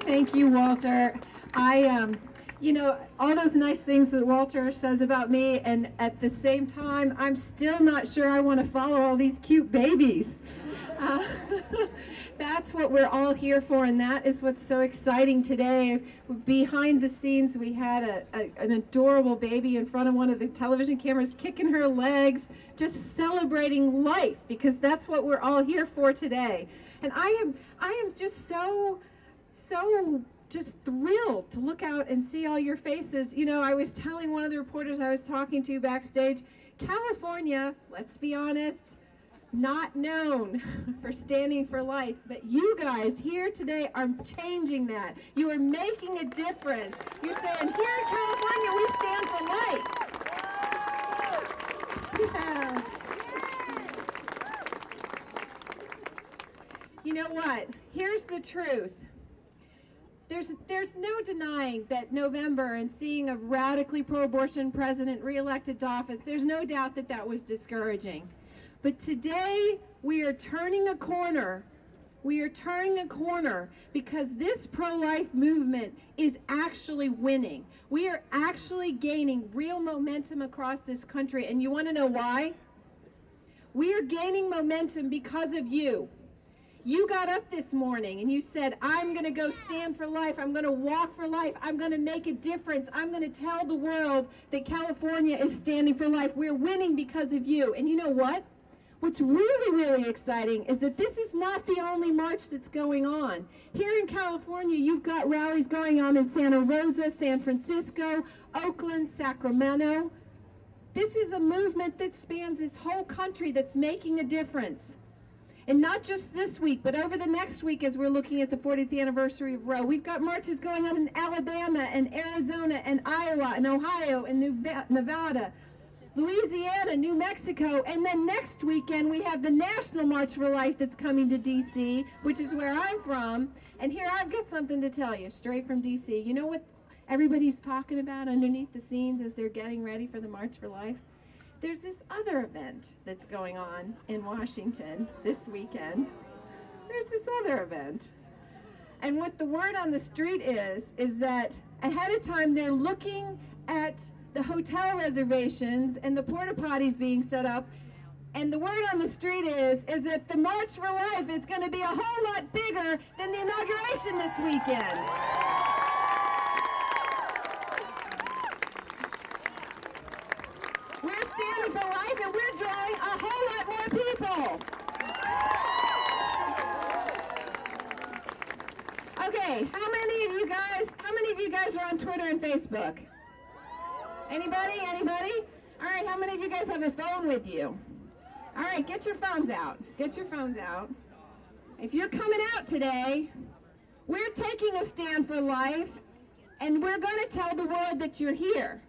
Thank you, Walter. You know, all those nice things that Walter says about me, and at the same time, I'm still not sure I want to follow all these cute babies. That's what we're all here for, and that is what's so exciting today. Behind the scenes, we had an adorable baby in front of one of the television cameras, kicking her legs, just celebrating life, because that's what we're all here for today. And I am just so just thrilled to look out and see all your faces. You know, I was telling one of the reporters I was talking to backstage, California, let's be honest, not known for standing for life, but you guys here today are changing that. You are making a difference. You're saying, here in California, we stand for life. Yeah. You know what? Here's the truth. There's no denying that November and seeing a radically pro-abortion president reelected to office, there's no doubt that that was discouraging. But today, we are turning a corner. We are turning a corner because this pro-life movement is actually winning. We are actually gaining real momentum across this country. And you want to know why? We are gaining momentum because of you. You got up this morning and you said, I'm going to go stand for life. I'm going to walk for life. I'm going to make a difference. I'm going to tell the world that California is standing for life. We're winning because of you. And you know what? What's really, really exciting is that this is not the only march that's going on. Here in California, you've got rallies going on in Santa Rosa, San Francisco, Oakland, Sacramento. This is a movement that spans this whole country that's making a difference. And not just this week, but over the next week as we're looking at the 40th anniversary of Roe. We've got marches going on in Alabama and Arizona and Iowa and Ohio and Nevada, Louisiana, New Mexico, and then next weekend we have the National March for Life that's coming to D.C., which is where I'm from. And here I've got something to tell you, straight from D.C. You know what everybody's talking about underneath the scenes as they're getting ready for the March for Life? There's this other event that's going on in Washington this weekend. There's this other event. And what the word on the street is that ahead of time they're looking at the hotel reservations and the porta potties being set up. And the word on the street is that the March for Life is going to be a whole lot bigger than the inauguration this weekend. We're standing for life and we're drawing a whole lot more people. Okay, how many of you guys are on Twitter and Facebook? Anybody? Anybody? All right, how many of you guys have a phone with you? All right, get your phones out. Get your phones out. If you're coming out today, we're taking a stand for life, and we're going to tell the world that you're here.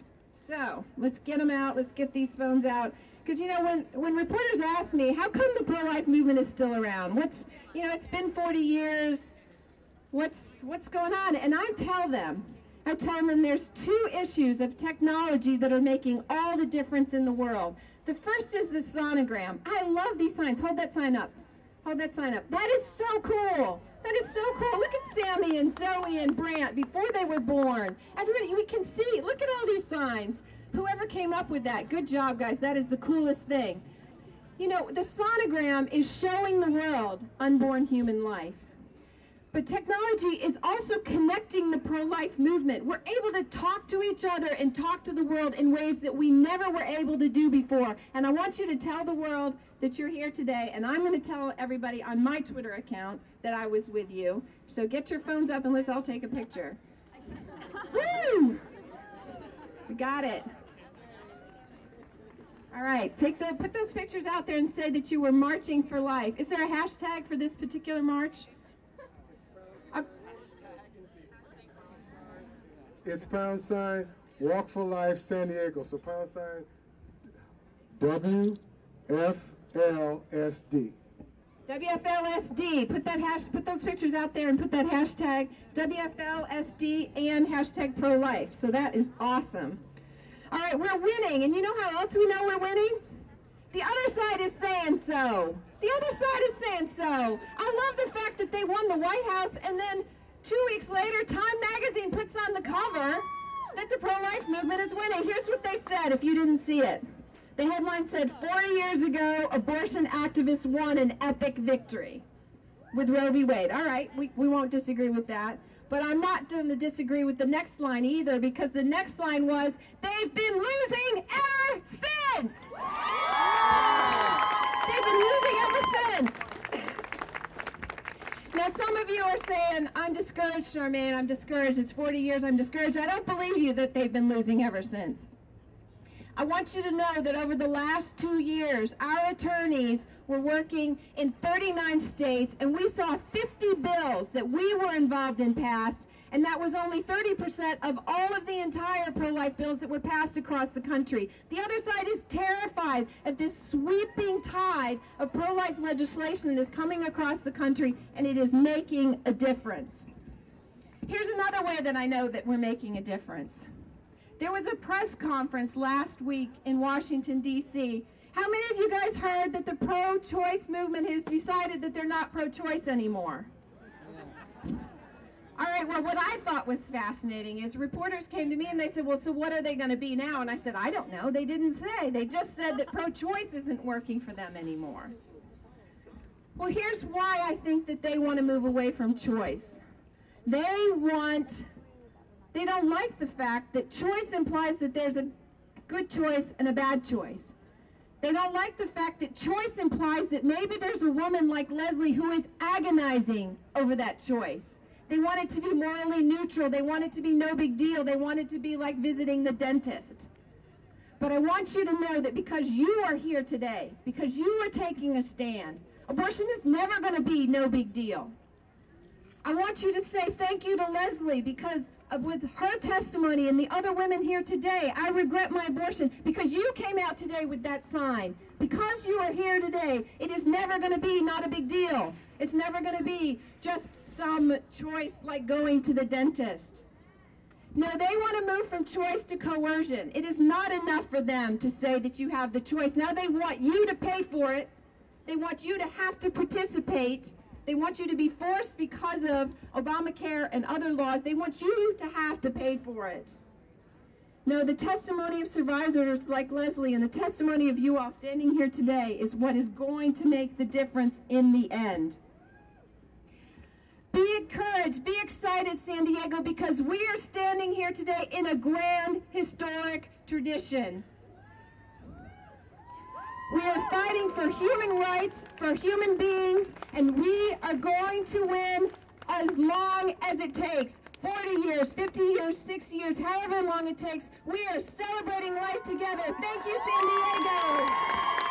So let's get them out. Let's get these phones out. Because, you know, when reporters ask me, how come the pro-life movement is still around? It's been 40 years. What's going on? And I tell them there's two issues of technology that are making all the difference in the world. The first is the sonogram. I love these signs. Hold that sign up. Hold that sign up. That is so cool. That is so cool. Look at Sammy and Zoe and Brant before they were born. Everybody, we can see. Look at all these signs. Whoever came up with that, good job, guys. That is the coolest thing. You know, the sonogram is showing the world unborn human life. But technology is also connecting the pro-life movement. We're able to talk to each other and talk to the world in ways that we never were able to do before. And I want you to tell the world that you're here today, and I'm going to tell everybody on my Twitter account that I was with you. So get your phones up and let's all take a picture. Woo! We got it. All right, put those pictures out there and say that you were marching for life. Is there a hashtag for this particular march? It's # Walk for Life San Diego. So # WFLSD. WFLSD. Put those pictures out there and put that hashtag WFLSD and hashtag pro-life. So that is awesome. All right, we're winning. And you know how else we know we're winning? The other side is saying so. The other side is saying so. I love the fact that they won the White House and then 2 weeks later, Time magazine puts on the cover that the pro-life movement is winning. Here's what they said, if you didn't see it. The headline said, 40 years ago, abortion activists won an epic victory with Roe v. Wade. All right, we won't disagree with that. But I'm not going to disagree with the next line either, because the next line was, they've been losing ever since. They've been losing ever since. Now, some of you are saying, I'm discouraged, Charmaine, I'm discouraged. It's 40 years, I'm discouraged. I don't believe you that they've been losing ever since. I want you to know that over the last 2 years, our attorneys were working in 39 states, and we saw 50 bills that we were involved in passed, and that was only 30% of all of the entire pro-life bills that were passed across the country. The other side is terrified of this sweeping tide of pro-life legislation that is coming across the country, and it is making a difference. Here's another way that I know that we're making a difference. There was a press conference last week in Washington, D.C. How many of you guys heard that the pro-choice movement has decided that they're not pro-choice anymore? All right, well, what I thought was fascinating is reporters came to me and they said, well, so what are they going to be now? And I said, I don't know. They didn't say. They just said that pro-choice isn't working for them anymore. Well, here's why I think that they want to move away from choice. They don't like the fact that choice implies that there's a good choice and a bad choice. They don't like the fact that choice implies that maybe there's a woman like Leslie who is agonizing over that choice. They want it to be morally neutral. They want it to be no big deal. They want it to be like visiting the dentist. But I want you to know that because you are here today, because you are taking a stand, abortion is never going to be no big deal. I want you to say thank you to Leslie, because with her testimony and the other women here today, I regret my abortion, because you came out today with that sign. Because you are here today, it is never going to be not a big deal. It's never going to be just some choice like going to the dentist. No, they want to move from choice to coercion. It is not enough for them to say that you have the choice. Now they want you to pay for it. They want you to have to participate. They want you to be forced because of Obamacare and other laws. They want you to have to pay for it. No, the testimony of survivors like Leslie and the testimony of you all standing here today is what is going to make the difference in the end. Be encouraged, be excited, San Diego, because we are standing here today in a grand historic tradition. We are fighting for human rights, for human beings, and we are going to win as long as it takes. 40 years, 50 years, 60 years, however long it takes. We are celebrating life together. Thank you, San Diego.